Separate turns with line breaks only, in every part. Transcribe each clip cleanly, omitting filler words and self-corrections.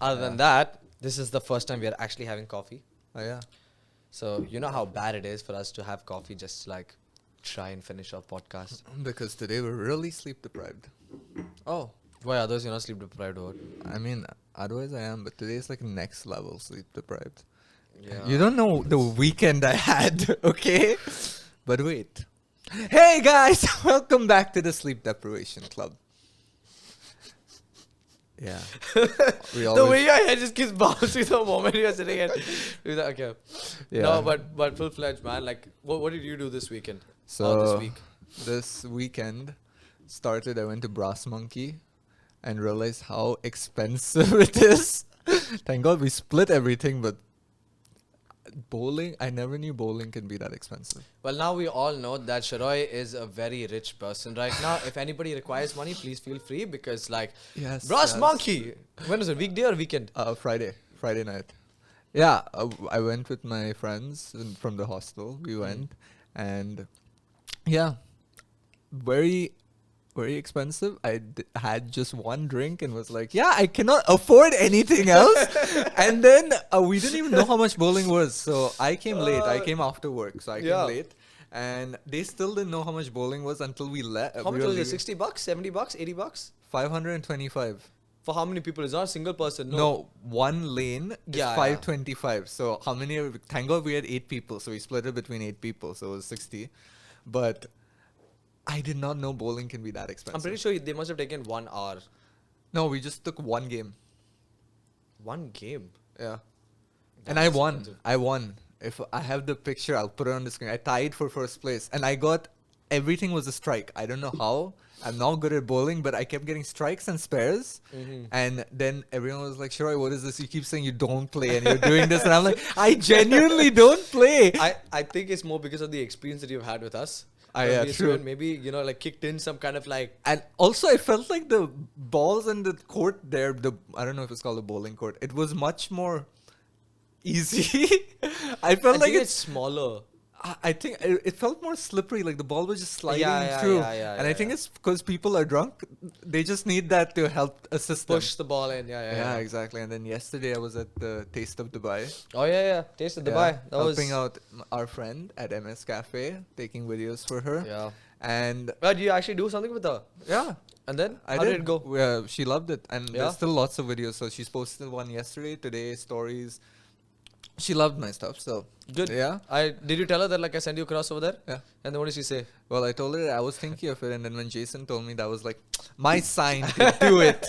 Other than that, this is the first time we are actually having coffee.
Oh, yeah.
So you know how bad it is for us to have coffee just to, like, try and finish our podcast.
Because today we're really sleep deprived.
Oh, why others you're not sleep deprived or?
I mean, otherwise I am, but today is like next level sleep deprived.
Yeah.
You don't know the weekend I had, okay? But wait. Hey guys, welcome back to the Sleep Deprivation Club. Yeah.
The way your head just keeps bouncing the moment you're sitting and okay.
Yeah.
No, but full fledged, man. Like, what did you do this weekend?
So
This week?
this weekend started, I went to Brass Monkey and realized how expensive it is. Thank God we split everything, but bowling, I never knew bowling can be that expensive.
Well, now we all know that Sharoy is a very rich person right now. If anybody requires money, please feel free because, like,
Yes.
Brass Monkey. When is it? Weekday or weekend?
Friday night. Yeah, I went with my friends from the hostel. We went, and yeah, very, very expensive. I had just one drink and was like, yeah, I cannot afford anything else. And then we didn't even know how much bowling was. So I came late. I came after work. So I came late. And they still didn't know how much bowling was until we left.
How much was it? $60, $70, $80?
525.
For how many people? It's not a single person.
No, one lane is
Yeah,
525. So how many? Thank God we had 8 people. So we split it between 8 people. So it was 60. But I did not know bowling can be that expensive.
I'm pretty sure they must have taken 1 hour.
No, we just took one game.
One game?
Yeah.
That's
And I won.
expensive.
I won. If I have the picture, I'll put it on the screen. I tied for first place. And I got, everything was a strike. I don't know how. I'm not good at bowling, but I kept getting strikes and spares.
Mm-hmm.
And then everyone was like, Shiroy, what is this? You keep saying you don't play and you're doing this. And I'm like, I genuinely don't play.
I think it's more because of the experience that you've had with us.
Yeah, true.
Maybe, you know, like kicked in some kind of like...
And also, I felt like the balls in the court there, I don't know if it's called a bowling court, it was much more easy. I felt like
it's smaller.
I think it felt more slippery, like the ball was just sliding through. And I think it's because people are drunk. They just need that to help assist them.
Push the ball in,
Yeah, exactly. And then yesterday I was at the Taste of Dubai.
Oh, yeah. Taste of Dubai. That
helping
was...
out our friend at MS Cafe, taking videos for her.
Yeah.
And...
But you actually do something with her?
Yeah.
And then?
How
did it go?
She loved it. And there's still lots of videos. So she's posted one yesterday, today, stories. She loved my stuff, so...
Good.
Yeah.
Did you tell her that, like, I sent you across over there?
Yeah.
And then what did she say?
Well, I told her I was thinking of it, and then when Jason told me, that was like my sign to do it.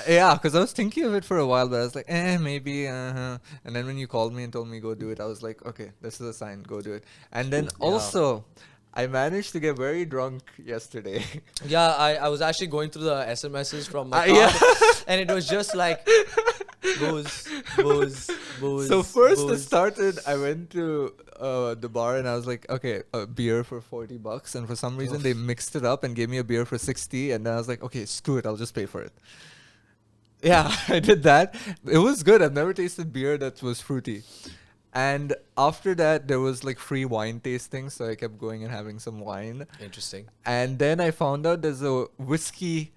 Yeah, because I was thinking of it for a while, but I was like, maybe, And then when you called me and told me go do it, I was like, okay, this is a sign, go do it. And then also, I managed to get very drunk yesterday.
Yeah, I was actually going through the SMSs from my card, and it was just like booze.
So first
booze.
it started, I went to the bar and I was like, okay, a beer for $40, and for some reason they mixed it up and gave me a beer for 60, and then I was like, okay, screw it, I'll just pay for it. Yeah, I did that. It was good. I've never tasted beer that was fruity. And after that, there was like free wine tasting, so I kept going and having some wine.
Interesting.
And then I found out there's a whiskey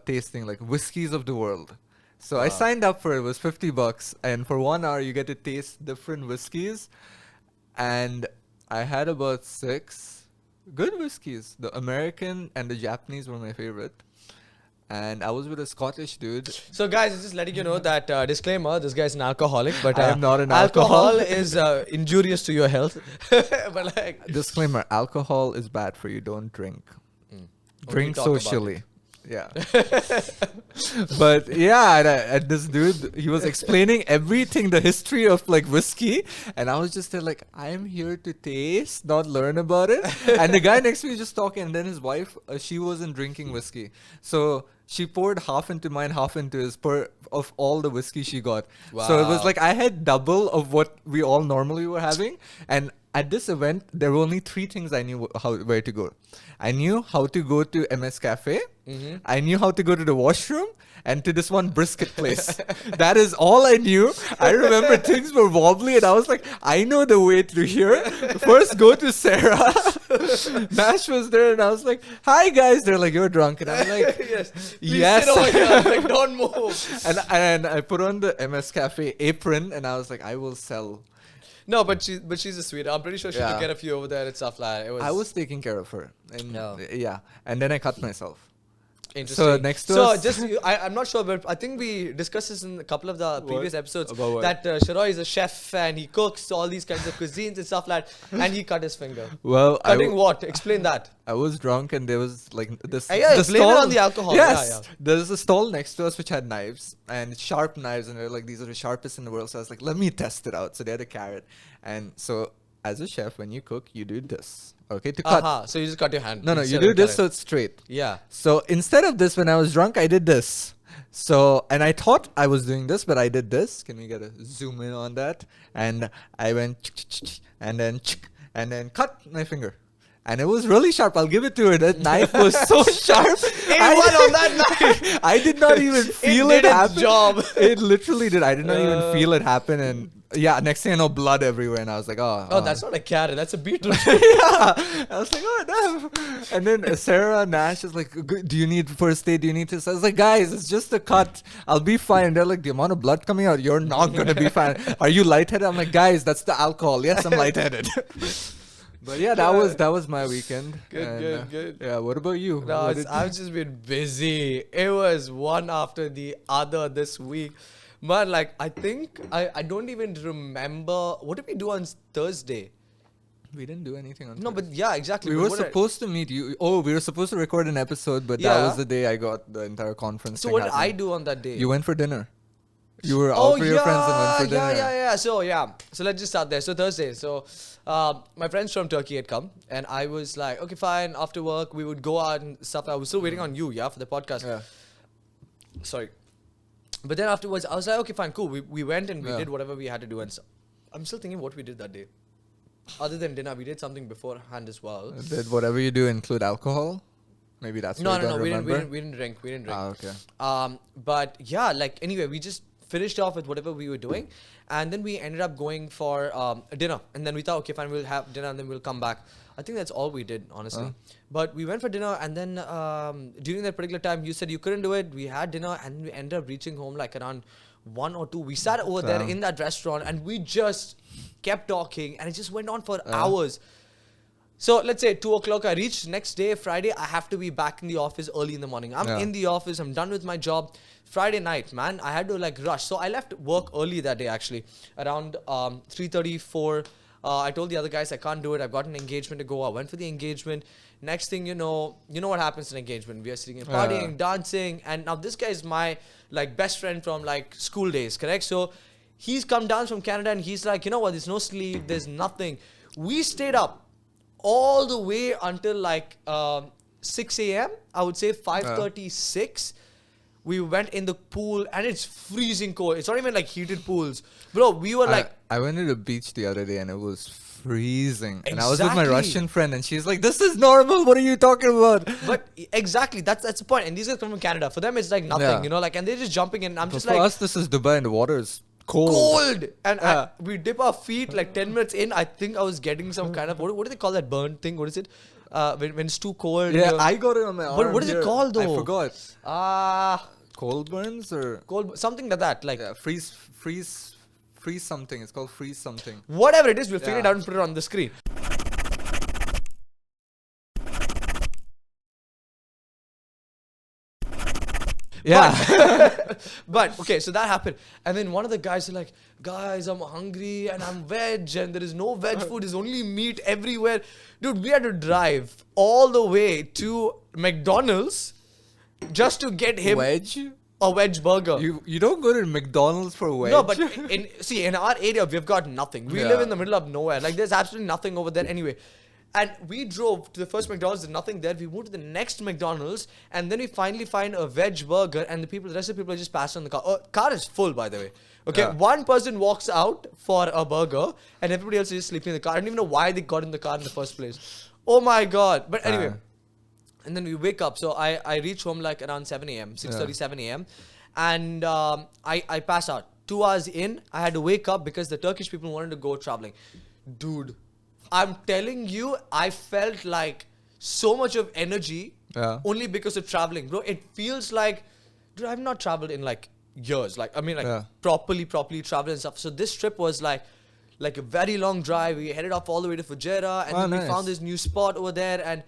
tasting, like whiskeys of the world. So I signed up for it. It was $50, and for 1 hour you get to taste different whiskeys. And I had about 6 good whiskeys. The American and the Japanese were my favorite. And I was with a Scottish dude.
So guys, just letting you know that disclaimer: this guy is an alcoholic, but
I am not an
alcohol
alcoholic.
is injurious to your health. But like,
Disclaimer: alcohol is bad for you. Don't drink. Drink
talk about
socially. Yeah. But yeah, and this dude, he was explaining everything, the history of like whiskey, and I was just there like, I am here to taste, not learn about it. And the guy next to me was just talking, and then his wife, she wasn't drinking whiskey, so she poured half into mine, half into his of all the whiskey she got. So it was like I had double of what we all normally were having. And at this event, there were only 3 things I knew where to go. I knew how to go to MS Cafe. I knew how to go to the washroom and to this one brisket place. That is all I knew. I remember things were wobbly and I was like, I know the way through here. First go to Sarah. Nash was there and I was like, hi guys. They're like, you're drunk. And I'm like,
Yes. Please
yes.
sit over here. Like, don't move.
And I put on the MS Cafe apron and I was like, I will sell.
No, but she's a sweet. I'm pretty sure she could get a few over there and stuff like that.
I was taking care of her. And
No.
yeah. And then I cut myself.
Interesting.
So next to us,
I'm not sure, but I think we discussed this in a couple of the previous episodes.
About what?
That Sharoy is a chef and he cooks all these kinds of cuisines and stuff like that. And he cut his finger.
well,
Cutting what? Explain that.
I was drunk and there was like this.
Yeah,
the
blame it on the alcohol.
Yes,
Yeah.
there's a stall next to us which had knives and sharp knives, and they're like, these are the sharpest in the world. So I was like, let me test it out. So they had a carrot, and so as a chef, when you cook, you do this, okay, to cut.
So you just cut your hand.
No, you
instead
do
of
this
cutting.
so it's straight.
Yeah.
So instead of this, when I was drunk, I did this. So, and I thought I was doing this, but I did this. Can we get a zoom in on that? And I went and then cut my finger. And it was really sharp. I'll give it to her. That knife was so sharp.
On that knife.
I did not even feel
did
it
its
happen.
job.
It literally did. I did not even feel it happen. And yeah, next thing I know, blood everywhere. And I was like,
Oh, that's not a carrot. That's a beetroot.
yeah. I was like, oh, damn. And then Sarah Nash is like, do you need first aid? Do you need this? I was like, guys, it's just a cut. I'll be fine. And they're like, the amount of blood coming out, you're not going to be fine. Are you lightheaded? I'm like, guys, that's the alcohol. Yes, I'm lightheaded. But yeah, that was my weekend.
Good.
Yeah, what about you?
No, I've just been busy. It was one after the other this week. Man, like, I think I don't even remember. What did we do on Thursday?
We didn't do anything on
No,
Thursday.
but yeah, exactly.
We
But
were
what
supposed to meet you. Oh, we were supposed to record an episode, but that
Yeah.
was the day I got the entire conference.
So
thing
what did I
happening.
do on that day?
You went for dinner. You were out for your friends and went for dinner.
So let's just start there. So Thursday. So my friends from Turkey had come, and I was like, okay, fine. After work, we would go out and stuff. I was still waiting on you, for the podcast.
Yeah.
Sorry. But then afterwards, I was like, okay, fine, cool. We went and we
Yeah.
did whatever we had to do. And so, I'm still thinking what we did that day. Other than dinner, we did something beforehand as well.
Did whatever you do include alcohol? Maybe that's why you don't remember.
We didn't drink. We didn't drink.
Ah, okay.
But yeah, like anyway, we just finished off with whatever we were doing, and then we ended up going for dinner. And then we thought, okay, fine, we'll have dinner and then we'll come back. I think that's all we did, honestly. But we went for dinner, and then during that particular time, you said you couldn't do it. We had dinner, and we ended up reaching home like around 1 or 2. We sat over there in that restaurant, and we just kept talking, and it just went on for hours. So let's say 2 o'clock I reached. Next day, Friday, I have to be back in the office early in the morning. I'm in the office. I'm done with my job. Friday night, man, I had to like rush. So I left work early that day, actually, around 3:34. I told the other guys I can't do it. I've got an engagement to go. I went for the engagement. Next thing you know what happens in engagement. We are sitting and partying, dancing, and now this guy is my like best friend from like school days, correct? So he's come down from Canada and he's like, you know what? There's no sleep. There's nothing. We stayed up all the way until like 6 a.m. I would say 5:36. We went in the pool and it's freezing cold. It's not even like heated pools. Bro, we were like...
I went to the beach the other day and it was freezing. And I was with my
Exactly.
Russian friend and she's like, this is normal. What are you talking about?
But exactly, that's the point. And these guys come from Canada. For them, it's like nothing,
Yeah.
like, and they're just jumping in. I'm
But
just
for
like...
us, this is Dubai and the water is cold.
Cold! And we dip our feet like 10 minutes in. I think I was getting some kind of... What do they call that burn thing? What is it? When it's too cold.
Yeah, I got it on my arm.
What is it
here.
called though?
I forgot. Cold burns or...
Cold... Something like that. Like...
Yeah, freeze something. It's called freeze something.
Whatever it is, we'll figure it out and put it on the screen.
Yeah.
But okay, so that happened. And then one of the guys are like, guys, I'm hungry and I'm veg and there is no veg food. There's only meat everywhere. Dude, we had to drive all the way to McDonald's just to get him
Wedge?
a veg burger.
You don't go to McDonald's for wedge.
No, but in our area, we've got nothing. We live
Yeah.
in the middle of nowhere. Like, there's absolutely nothing over there anyway. And we drove to the first McDonald's, there's nothing there. We moved to the next McDonald's, and then we finally find a veg burger, and the rest of the people are just passed on the car. Car is full, by the way. Okay,
Yeah.
one person walks out for a burger, and everybody else is just sleeping in the car. I don't even know why they got in the car in the first place. Oh my god. But anyway, and then we wake up. So I reach home like around 7 a.m., 6:30, 7 a.m. And I pass out. 2 hours in, I had to wake up because the Turkish people wanted to go traveling. Dude, I'm telling you, I felt like so much of energy
Yeah.
only because of traveling, bro. It feels like, dude, I've not traveled in like years. Like, I mean, like
Yeah.
properly traveled and stuff. So this trip was like a very long drive. We headed up all the way to Fujairah, and
Oh,
then we
nice.
found this new spot over there. And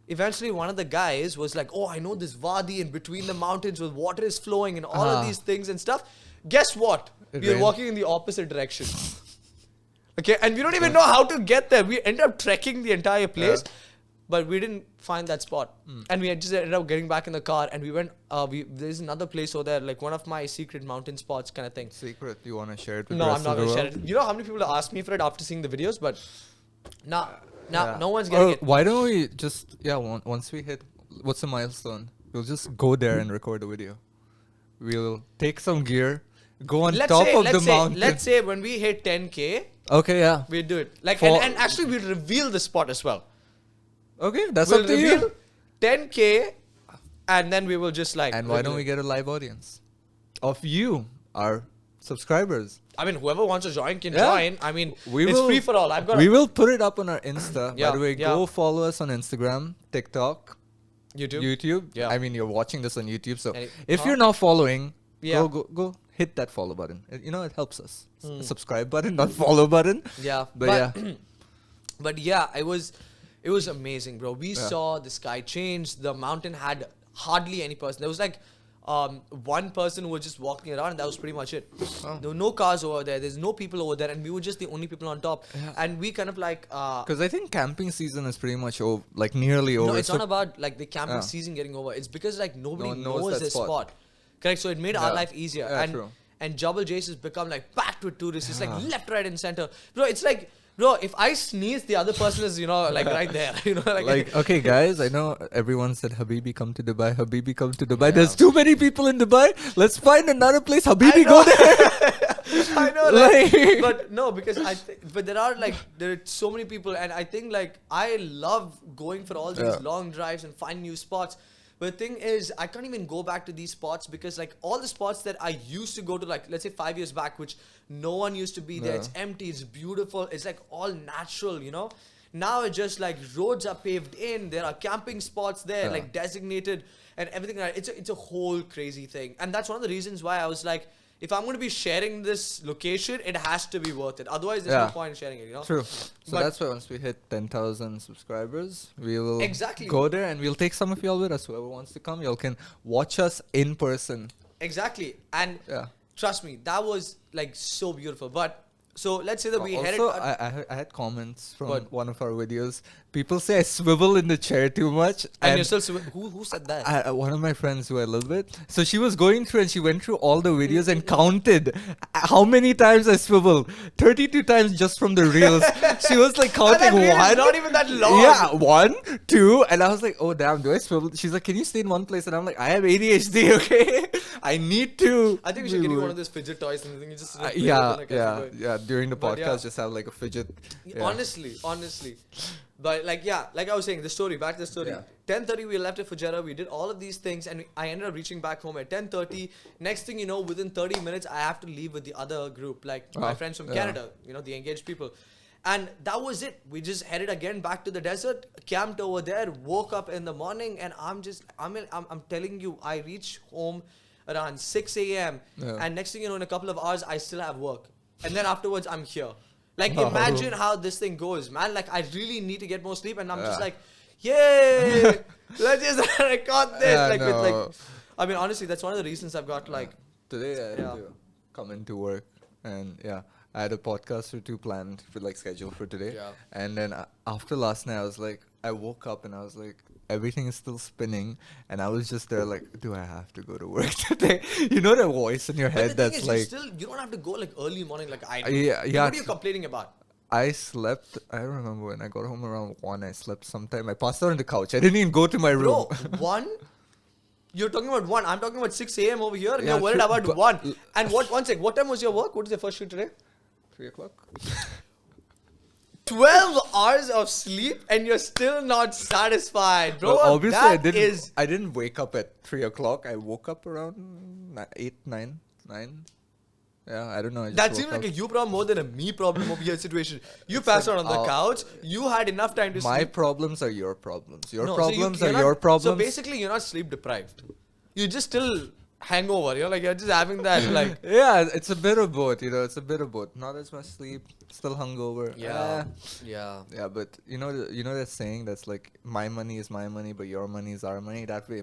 eventually, one of the guys was like, "Oh, I know this wadi in between the mountains where water is flowing and all of these things and stuff." Guess what?
It
We were
rained.
walking in the opposite direction. Okay, and we don't even know how to get there. We ended up trekking the entire place, but we didn't find that spot. And we had just ended up getting back in the car, and we went. There's another place over there, like one of my secret mountain spots, kind of thing.
Secret. You want to share it with
No,
the
I'm
rest
not
of the
gonna share
world?
it. You know how many people asked me for it after seeing the videos, but
Yeah.
no one's getting
Or
it.
why don't we just once we hit what's the milestone? We'll just go there and record a video. We'll take some gear, go on top of the mountain.
Let's say when we hit 10K,
Okay, yeah.
we do it. Like,
For-
and actually, we'll reveal the spot as well.
Okay, that's
We'll
up to
reveal
you.
10K, and then we will just like.
And why don't we get a live audience of you, our subscribers?
I mean, whoever wants to join can
Yeah.
join. I mean,
We
it's
will-
free for all. I've got
We will put it up on our Insta.
Yeah,
By the way,
yeah.
go follow us on Instagram, TikTok,
YouTube.
YouTube.
Yeah.
I mean, you're watching this on YouTube, so
Any-
if
huh?
you're not following,
Yeah.
go hit that follow button. It helps us. Subscribe button, not follow button.
Yeah,
But yeah.
but yeah, it was amazing, bro. We
Yeah.
saw the sky change. The mountain had hardly any person. There was like one person who was just walking around, and that was pretty much it.
Oh.
There were no cars over there. There's no people over there, and we were just the only people on top.
Yeah.
And we kind of like
Because I think camping season is pretty much over, like nearly over.
no, it's
So-
not about like the camping
Yeah.
season getting over. It's because like nobody
No one knows
knows
that
this
spot.
spot. Correct. So it made our
Yeah.
life easier.
Yeah,
and
true.
and Jabal Jace has become like packed with tourists. It's like
Yeah.
left, right, and center. Bro, it's like, bro, if I sneeze, the other person is, like right there.
Like, okay, guys, I know everyone said Habibi come to Dubai. Habibi come to Dubai. There's too many people in Dubai. Let's find another place. Habibi, go there.
I know,
Like-
but no, because but there are so many people, and I think like I love going for all these
Yeah.
long drives and find new spots. But the thing is, I can't even go back to these spots because like all the spots that I used to go to, like let's say 5 years back, which no one used to be there.
Yeah.
It's empty, it's beautiful, it's like all natural. Now it's just like roads are paved in, there are camping spots there,
Yeah.
like designated and everything. It's a whole crazy thing, and that's one of the reasons why I was like, if I'm going to be sharing this location, it has to be worth it. Otherwise, there's
Yeah.
no point in sharing it.
True. So
But-
that's why once we hit 10,000 subscribers, we will
Exactly.
go there and we'll take some of y'all with us. Whoever wants to come, y'all can watch us in person.
Exactly, and
Yeah.
trust me, that was like so beautiful. But so let's say that we headed.
Also, I had comments from
What?
one of our videos. People say I swivel in the chair too much.
and you're still who said that?
One of my friends who I live with. So she was going through and she went through all the videos and counted how many times I swivel. 32 times just from the reels. She was like
And that
counting
reel is
one.
not even that long.
Yeah, 1, 2. And I was like, oh damn, do I swivel? She's like, can you stay in one place? And I'm like, I have ADHD, okay? I need to.
I think we should get you one of those fidget toys and you just play with
Yeah,
it, like, as you go.
yeah. During the
But
podcast,
yeah.
just have like a fidget. Yeah.
Honestly. But like I was saying, the story, back to the story.
Yeah.
10:30 we left at Fujairah, we did all of these things, and I ended up reaching back home at 10:30. Next thing you know, within 30 minutes I have to leave with the other group, like my friends from
yeah.
Canada, the engaged people. And that was it. We just headed again back to the desert, camped over there, woke up in the morning, and I'm telling you, I reached home around 6 a.m.
Yeah.
and next thing you know, in a couple of hours I still have work. And then afterwards I'm here. Like,
Oh.
imagine how this thing goes, man. Like, I really need to get more sleep, and I'm just
Yeah.
like, yay! Let's just record this.
Yeah,
with
no.
I mean, honestly, that's one of the reasons I've got like.
Today I had
Yeah.
to come into work and I had a podcast or two planned for like scheduled for today.
Yeah.
And then after last night I woke up and I was like everything is still spinning and I was just there like, do I have to go to work today? You know that voice in your
But
head
the thing
that's
is,
like
you don't have to go like early morning like I do.
Yeah, yeah.
What are you complaining about?
I slept. I remember when I got home around 1. I slept sometime. I passed out on the couch. I didn't even go to my room.
Bro, 1? You're talking about 1. I'm talking about 6 a.m. over here, and
Yeah,
you're worried
true,
about
but-
1. And one sec, what time was your work? What is your first shift today?
3 o'clock.
12 hours of sleep, and you're still not satisfied, bro.
Well, obviously,
That
I didn't wake up at 3 o'clock. I woke up around 8, 9. Yeah, I don't know. I just
That
woke
seems like
up.
a you problem more than a me problem over here situation. You passed out on the couch. You had enough time to
My
sleep.
problems are your problems. Your
No, so
problems
you're
are
not-
your problems.
So basically, you're not sleep deprived. You're just still hangover. You're just having that like.
Yeah, it's a bit of both. It's a bit of both. Not as much sleep, still hungover.
Yeah. Yeah.
Yeah, but you know that saying that's like my money is my money, but your money is our money. That way,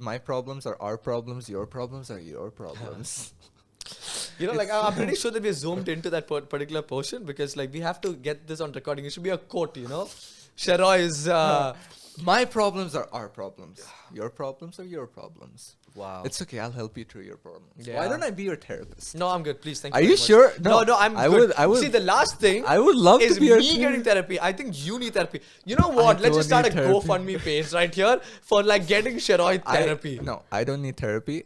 my problems are our problems. Your problems are your problems.
Like I'm pretty sure that we zoomed into that particular portion because like we have to get this on recording. It should be a quote, Sheroy is.
My problems are our problems. Your problems are your problems.
Wow.
It's okay. I'll help you through your problems.
Yeah.
Why don't I be your therapist?
No, I'm good. Please, thank
Are
you.
you
very much.
sure?
No, I'm
I
good.
would.
See, the last thing
I would love
is
to be your
me getting therapy. I think you need therapy. You know what? Let's just
don't
start a
need therapy.
GoFundMe page right here for like getting Sheroy therapy.
No, I don't need therapy.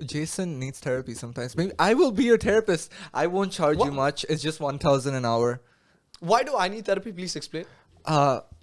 Jason needs therapy sometimes. Maybe I will be your therapist. I won't charge you much. It's just 1,000 an hour.
Why do I need therapy? Please explain.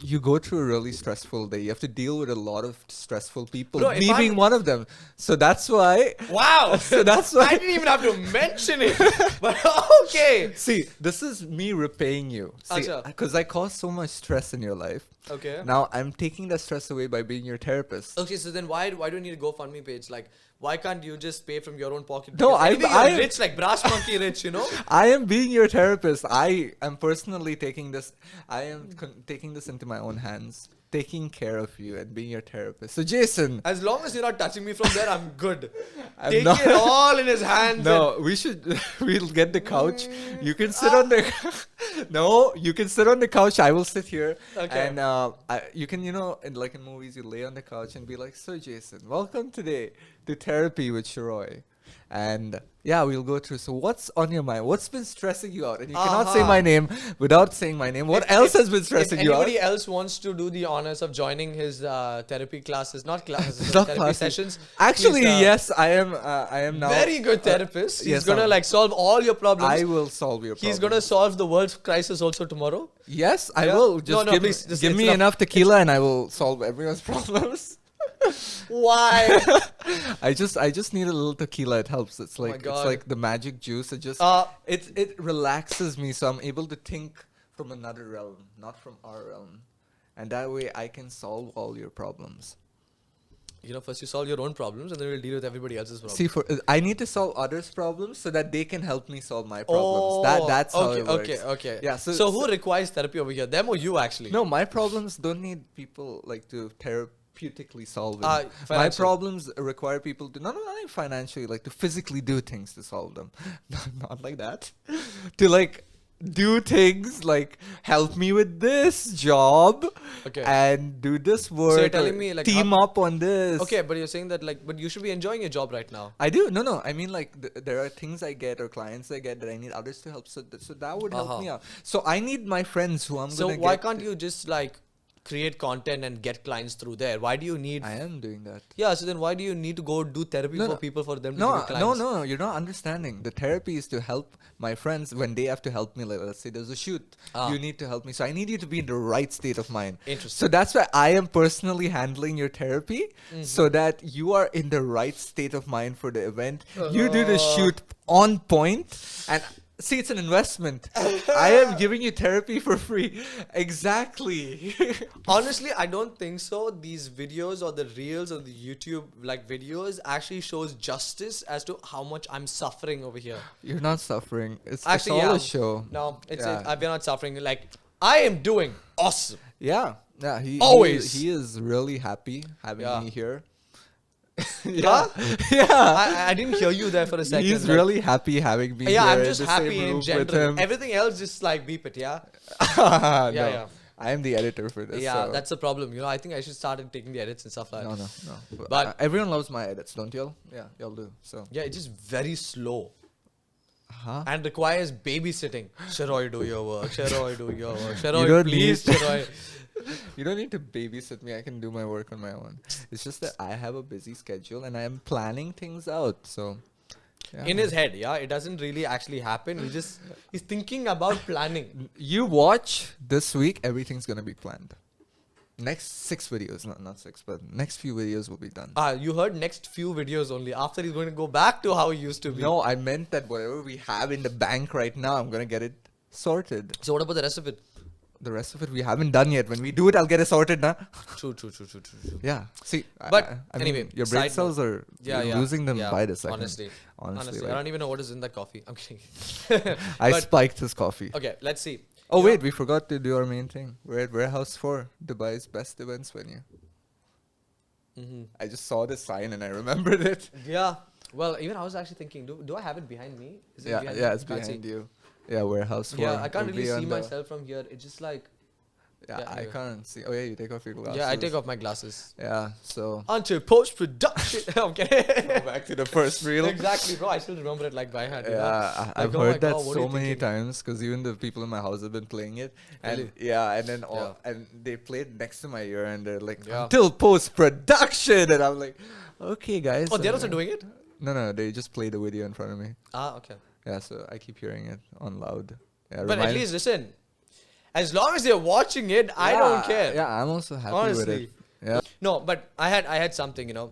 You go through a really stressful day. You have to deal with a lot of stressful people.
Bro, if
me
I'm-
being one of them. So that's why.
Wow.
So that's why.
I didn't even have to mention it. But okay.
See, this is me repaying you. See,
Acha.
because I caused so much stress in your life.
Okay.
Now I'm taking that stress away by being your therapist.
Okay, so then why do you need a GoFundMe page? Like, why can't you just pay from your own pocket?
No,
Because anyway, you're
I-
rich, like Brass Monkey rich,
I am being your therapist. I am personally taking this. I am taking this into my own hands, taking care of you and being your therapist. So Jason,
As long as you're not touching me from there, I'm good.
I'm
Take
not-
it all in his hands.
no, we should. We'll get the couch. You can sit on the. No, you can sit on the couch. I will sit here.
Okay.
And you can, like in movies, you lay on the couch and be like, "So Jason, welcome today to therapy with Shiroy." And yeah, we'll go through. So what's on your mind? What's been stressing you out? And you cannot say my name without saying my name. What else has been stressing
if
you out?
anybody else wants to do the honors of joining his therapy classes, not classes,
Not
therapy
classes.
sessions.
Actually,
he's,
yes, I am. I am now.
Very good therapist. He's
yes,
gonna like solve all your problems.
I will solve your problems.
He's gonna solve the world crisis also tomorrow.
Yes, I
Yeah?
will.
No,
Just
no,
give,
please, just
give
it's
me
enough.
enough tequila and I will solve everyone's problems.
Why?
I just need a little tequila. It helps. It's
my
like it's
God.
like the magic juice. It just it relaxes me, so I'm able to think from another realm, not from our realm, and that way I can solve all your problems.
First you solve your own problems and then we'll deal with everybody else's problems.
See, I need to solve others' problems so that they can help me solve my problems. That's how it works.
Okay.
Yeah.
So who requires therapy over here? Them or you actually?
No, my problems don't need people like to therapeutically solve them. My
financially.
problems require people to not financially, like to physically do things to solve them. Not like that. To like do things like help me with this job and do this work.
So you're telling me like
team up on this.
Okay, but you're saying that but you should be enjoying your job right now.
I do. No. I mean, like, there are things I get or clients I get that I need others to help. So that would help me out. So I need my friends who I'm
So
gonna
why
get.
can't you just like create content and get clients through there? Why do you need?
I am doing that.
Yeah. So then why do you need to go do therapy for people for them to give you clients?
No. You're not understanding. The therapy is to help my friends when they have to help me. Like, let's say there's a shoot. You need to help me. So I need you to be in the right state of mind.
Interesting.
So that's why I am personally handling your therapy so that you are in the right state of mind for the event. You do the shoot on point and see, it's an investment. I am giving you therapy for free. Exactly.
Honestly, I don't think so. These videos or the reels or the YouTube like videos actually shows justice as to how much I'm suffering over here.
You're not suffering. It's
Actually,
all
yeah.
a show.
No,
Yeah.
we're not suffering. Like I am doing awesome.
Yeah.
Always.
He is really happy having me here.
Yeah?
Yeah.
I didn't hear you there for a second.
He's
like-
really happy having me
Yeah,
here
I'm
in
just
the
happy
same
in
room with
general.
him.
Everything else just like beep it, yeah?
No.
Yeah.
I am the editor for this.
Yeah,
so.
that's the problem. I think I should start taking the edits and stuff like that.
No.
But-
everyone loves my edits, don't y'all? Yeah, y'all do. So.
Yeah, it's just very slow.
Huh?
And requires babysitting. Sheroy, do your work. Sheroy, do your work.
You
Sheroy,
don't
please,
need-
Sheroy.
You don't need to babysit me. I can do my work on my own. It's just that I have a busy schedule and I am planning things out. So, yeah.
In his head, yeah? It doesn't really actually happen. He's thinking about planning.
You watch this week, everything's gonna be planned. Next 6 videos, not 6, but next few videos will be done.
You heard next few videos only. After he's going to go back to how he used to be.
No, I meant that whatever we have in the bank right now, I'm gonna get it sorted.
So what about the rest of it?
The rest of it we haven't done yet. When we do it, I'll get it sorted, nah?
True.
Yeah. See,
But
I
anyway,
mean, your brain
side
cells are you're losing them by the second.
Honestly,
like,
I don't even know what is in that coffee. I'm kidding.
I
But-
spiked his coffee.
Okay, let's see.
Oh
You
wait,
know-
we forgot to do our main thing. We're at Warehouse 4, Dubai's best events venue.
Mhm.
I just saw the sign and I remembered it.
Yeah. Well, even I was actually thinking, do I have it behind me? Is it
Yeah,
behind
yeah,
me?
it's
Can't see.
behind you. Yeah, Warehouse 4.
Yeah, I can't
will
really
be
see
on the-
myself from here. It's just like
Yeah,
Yeah,
I
anyway.
can't see. Oh yeah, you take off your glasses.
yeah, I take off my glasses.
Yeah, so
Until post production. I'm kidding.
go back to the first reel.
Exactly, bro. I still remember it like by heart. you know?
Yeah, I've
Like, oh my
heard that
God, what are
so
you
many
thinking?
times because even the people in my house have been playing it, and
Really?
yeah, and then all,
Yeah.
and they played next to my ear, and they're like,
Yeah.
until post production, and I'm like, okay, guys.
Oh, they're also
and,
doing it?
No, they just play the video in front of me.
Ah, okay.
Yeah, so I keep hearing it on loud. Yeah,
But at
remind-
least listen. As long as they're watching it, I don't care.
Yeah, I'm also happy with
Honestly.
it. Yeah.
No, but I had something, you know.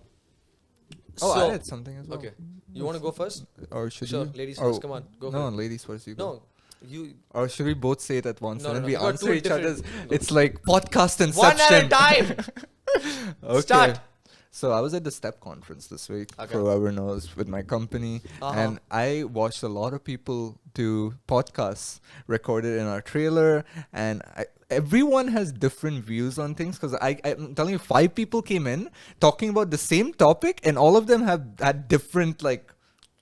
Oh,
So-
I had something as well.
Okay. You want to go first?
Or should
Sure,
you?
ladies
Or-
first. Come on, go
No,
for it.
ladies first. You go.
No, you
Or should we both say it at once
No,
and
no,
then
no,
we
you got
answer
two
each other's?
different-
It's like podcast inception.
one at a time.
Okay.
Start.
So I was at the STEP conference this week,
Okay.
for whoever knows, with my company,
Uh-huh.
and I watched a lot of people do podcasts recorded in our trailer, and everyone has different views on things. Because I'm telling you, 5 people came in talking about the same topic, and all of them have had different like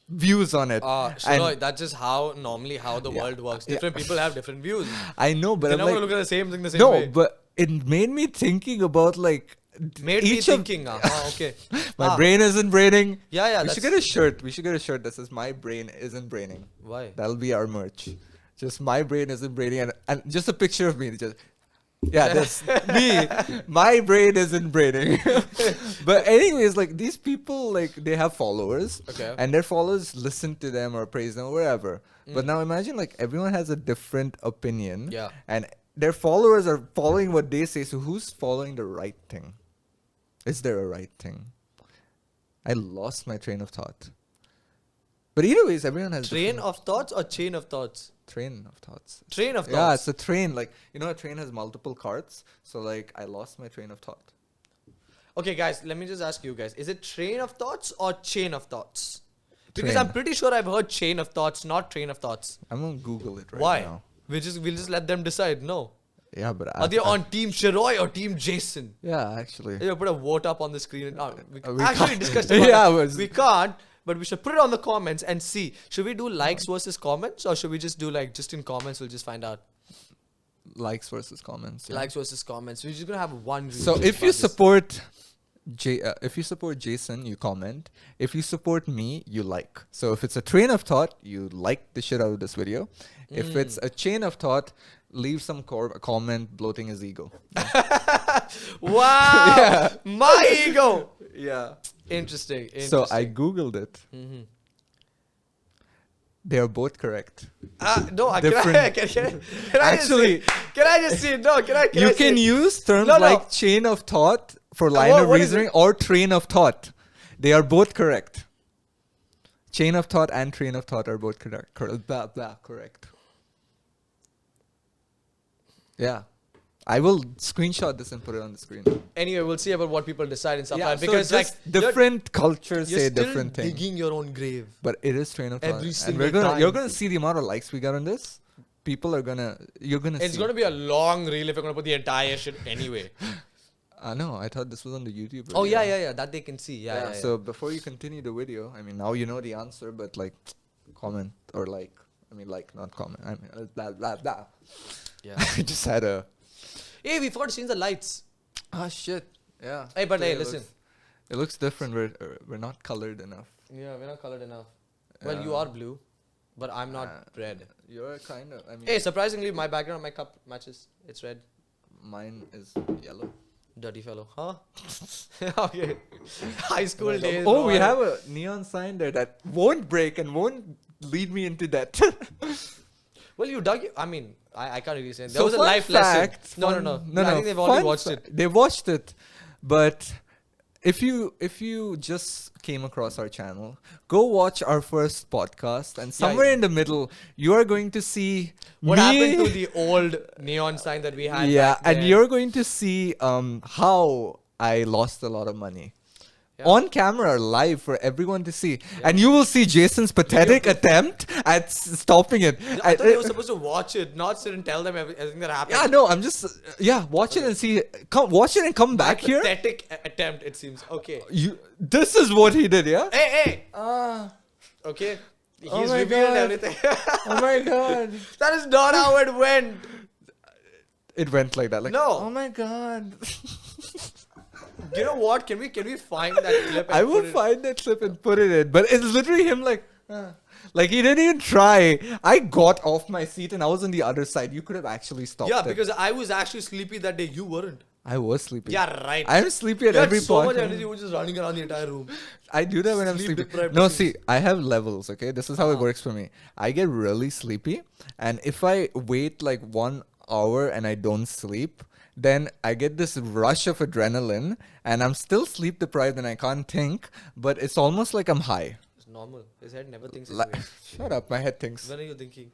views on it.
Shinoy, that's just how the
Yeah.
world works.
Yeah.
Different people have different views.
I know, but
They're
I'm
not
like,
gonna look at the same thing the same
no,
way.
but it made me thinking about like
Made me
each of-
thinking. Okay.
My brain isn't braining.
Yeah.
We should get a shirt. We should get a shirt that says "My brain isn't braining."
Why?
That'll be our merch. Just my brain isn't braining, and just a picture of me. Just yeah, that's me. My brain isn't braining. But anyways, like these people, like they have followers,
Okay.
and their followers listen to them or praise them or whatever. But now imagine like everyone has a different opinion.
Yeah.
And their followers are following what they say. So who's following the right thing? Is there a right thing? I lost my train of thought. But either ways, everyone has
Train
different-
of thoughts or chain of thoughts?
train of thoughts.
Train of thoughts.
Yeah, it's a train. Like you know, a train has multiple carts. So like, I lost my train of thought.
Okay, guys, let me just ask you guys: is it train of thoughts or chain of thoughts? Because
Train.
I'm pretty sure I've heard chain of thoughts, not train of thoughts.
I'm gonna Google it right
Why?
now.
We'll just let them decide. No.
Yeah, but
Are they on Team Shiroy or Team Jason?
Yeah, actually.
You put a vote up on the screen. We
We
actually
can't.
discussed about
Yeah,
that.
but-
We can't, but we should put it on the comments and see. Should we do likes versus comments, or should we just do like just in comments? We'll just find out.
Likes versus comments. Yeah.
Likes versus comments. We're just gonna have one.
So
review
if you
about this.
support if you support Jason, you comment. If you support me, you like. So if it's a train of thought, you like the shit out of this video. If it's a chain of thought, leave some comment bloating his ego.
Wow,
Yeah.
my ego.
Yeah.
Interesting.
So I googled it.
Mhm.
They are both correct.
No,
Different-
can I
Actually-
just see, can I just see? No, can I?
You
I
can
see?
use terms
No, no.
like chain of thought for line of
what is
reasoning
it?
or train of thought. They are both correct. Chain of thought and train of thought are both correct. Blah, blah, correct. Yeah. I will screenshot this and put it on the screen.
Anyway, we'll see about what people decide and stuff like that.
so
Because like
just different cultures
you're
say
still
different things.
digging your own grave.
But it is train of thought.
Every
And
single
you're
time.
gonna see the amount of likes we got on this. People are you're gonna
It's
see.
gonna be a long reel if you're gonna put the entire shit anyway.
No, I thought this was on the YouTube.
Oh
video.
yeah. That they can see. Yeah.
So before you continue the video, I mean, now you know the answer, but like, comment or like. I mean, like, not comment. I mean, blah blah blah.
Yeah.
I just had a.
Hey, we forgot to change the lights.
Ah shit. Yeah.
Hey, but hey,
it
listen.
looks- it looks different. We're not colored enough.
Yeah, we're not colored enough. Well, you
Yeah.
are blue, but I'm not red.
You're kind of. I mean,
Hey, surprisingly, my background, my cup matches. It's red.
mine is yellow.
Dirty fellow, huh? Okay. High school days.
Oh,
bro,
we
I-
have a neon sign there that won't break and won't lead me into that.
Well, you dug. I mean, I can't really say. There
So
was a
fun
life
fact,
lesson. No. I think they've already watched it.
They watched it, but if you just came across our channel, go watch our first podcast, and somewhere in the middle, you are going to see
What
me,
happened to the old neon sign that we had?
yeah,
back
and
then.
you're going to see how I lost a lot of money.
Yeah.
On camera, live for everyone to see, and you will see Jason's pathetic attempt at stopping it.
I thought they were supposed to watch it, not sit and tell them everything that happened.
Yeah, no, I'm just watch it and see. Watch it and come back here.
Pathetic attempt, it seems. Okay.
This is what he did, yeah.
Hey. Okay. He's
Oh my
revealed
God.
everything.
Oh my god,
That is not how it went.
it went like that. Like,
No.
oh my god.
You know what? Can we find that clip? And
I will
put it-
find that clip and put it in, but it's literally him like he didn't even try. I got off my seat and I was on the other side. You could have actually stopped.
Yeah,
it.
because I was actually sleepy that day. You weren't.
I was sleepy.
Yeah, right.
I'm sleepy at
You had
every
so
point.
much energy. You were just running around the entire room.
I do that when I'm
Sleep
sleepy.
deprived
No,
disease.
see, I have levels, okay? This is how it works for me. I get really sleepy, and if I wait like 1 hour and I don't sleep, then I get this rush of adrenaline, and I'm still sleep deprived and I can't think, but it's almost like I'm high.
It's normal. His head never thinks.
Like,
Anyway.
shut up, my head thinks
When are you thinking?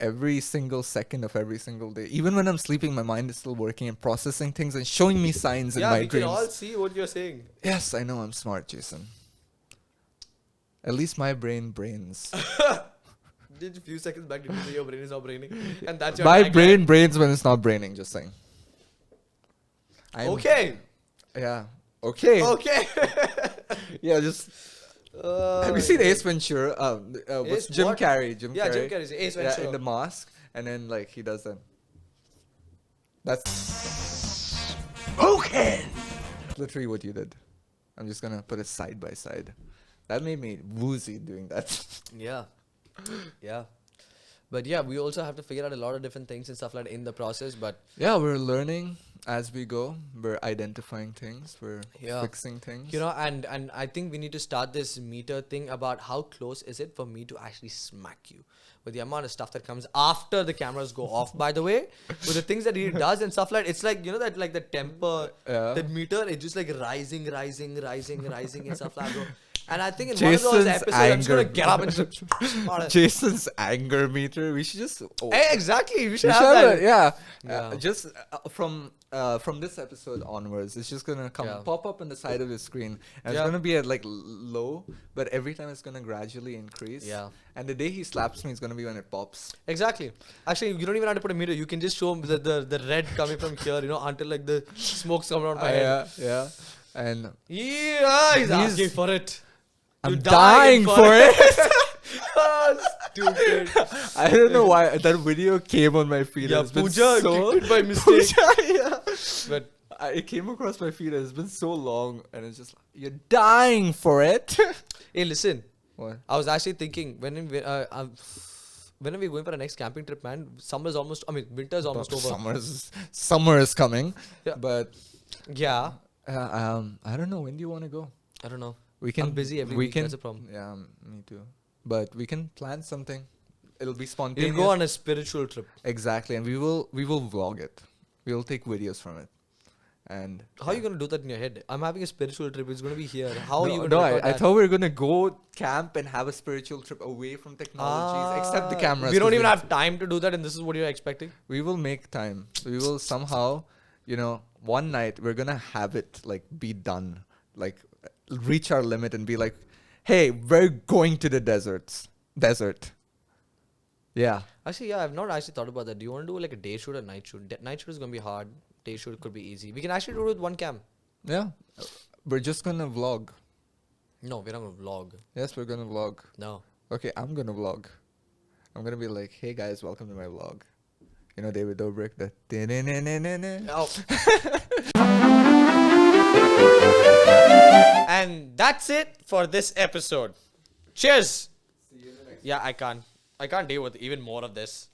every single second of every single day. Even when I'm sleeping, my mind is still working and processing things and showing me signs in
Yeah,
my
we
dreams.
can all see what you're saying.
Yes, I know I'm smart, Jason. At least my brains.
Did a few seconds back, did you say your brain is not braining? And that's your
My
tagline?
brains when it's not braining, just saying.
Okay.
Yeah. Okay.
Okay.
Yeah, just have you seen Ace Ventura? What's
Ace
Jim
what?
Carrey? Jim
Yeah,
Carrey.
Jim Carrey's Ace
Yeah,
Ventura.
in the mask, and then like he does that. That's
Spoken!
literally what you did. I'm just gonna put it side by side. That made me woozy doing that.
Yeah. Yeah. But yeah, we also have to figure out a lot of different things and stuff like that in the process. But
Yeah, we're learning as we go. We're identifying things. We're
Yeah.
fixing things.
you know, and I think we need to start this meter thing about how close is it for me to actually smack you with the amount of stuff that comes after the cameras go off. By the way, with the things that he does and stuff like, it's like, you know, that like the temper,
Yeah.
that meter, it's just like rising and stuff like that, bro. And I think in one of those
Jason's
episodes, I'm just gonna
anger.
get up and just,
Jason's anger meter. We should just.
Exactly, we should
We
have
should
that.
have yeah.
Yeah.
Just from this episode onwards, it's just gonna come
Yeah.
pop up on the side of the screen, and
Yeah.
it's gonna be at like low, but every time it's gonna gradually increase.
Yeah.
And the day he slaps me is gonna be when it pops.
Exactly. Actually, you don't even have to put a meter. You can just show the red coming from here, you know, until like the smoke's coming out my head.
Yeah. And
Yeah, he's asking for it.
I'm
You
dying for it.
Ah, stupid.
I don't know why that video came on my feed.
Yeah,
It's been
Pooja
so
clicked it by mistake.
Pooja, yeah.
But
It came across my feed. It's been so long, and it's just like, you're dying for it.
hey, listen.
What?
I was actually thinking when are we going for our next camping trip, man? Summer's almost. I mean, winter's almost over.
Summer is coming.
Yeah.
But
Yeah.
I don't know. When do you want to go?
I don't know.
We can.
I'm busy every week, that's a problem.
Yeah, me too. But we can plan something. It'll be
We'll
spontaneous.
go on a spiritual trip.
Exactly, and we will vlog it. We will take videos from it. And
How are you gonna do that in your head? I'm having a spiritual trip. It's gonna be here. How are you
no,
gonna?
no,
record
I
that?
thought we were gonna go camp and have a spiritual trip away from technologies, except the cameras.
We don't
'cause
even have time to do that, and this is what you're expecting.
We will make time. We will somehow, one night we're gonna have it like be done, like reach our limit and be like, hey, we're going to the desert. Yeah.
Actually, yeah, I've not actually thought about that. Do you want to do like a day shoot or night shoot? Night shoot is gonna be hard. Day shoot could be easy. We can actually do it with one cam.
Yeah. We're just gonna vlog.
No, we're not gonna vlog.
Yes, we're gonna vlog.
No.
Okay, I'm gonna vlog. I'm gonna be like, hey guys, welcome to my vlog. You know David Dobrik, the
Oh. And that's it for this episode. Cheers. Yeah, I can't deal with even more of this.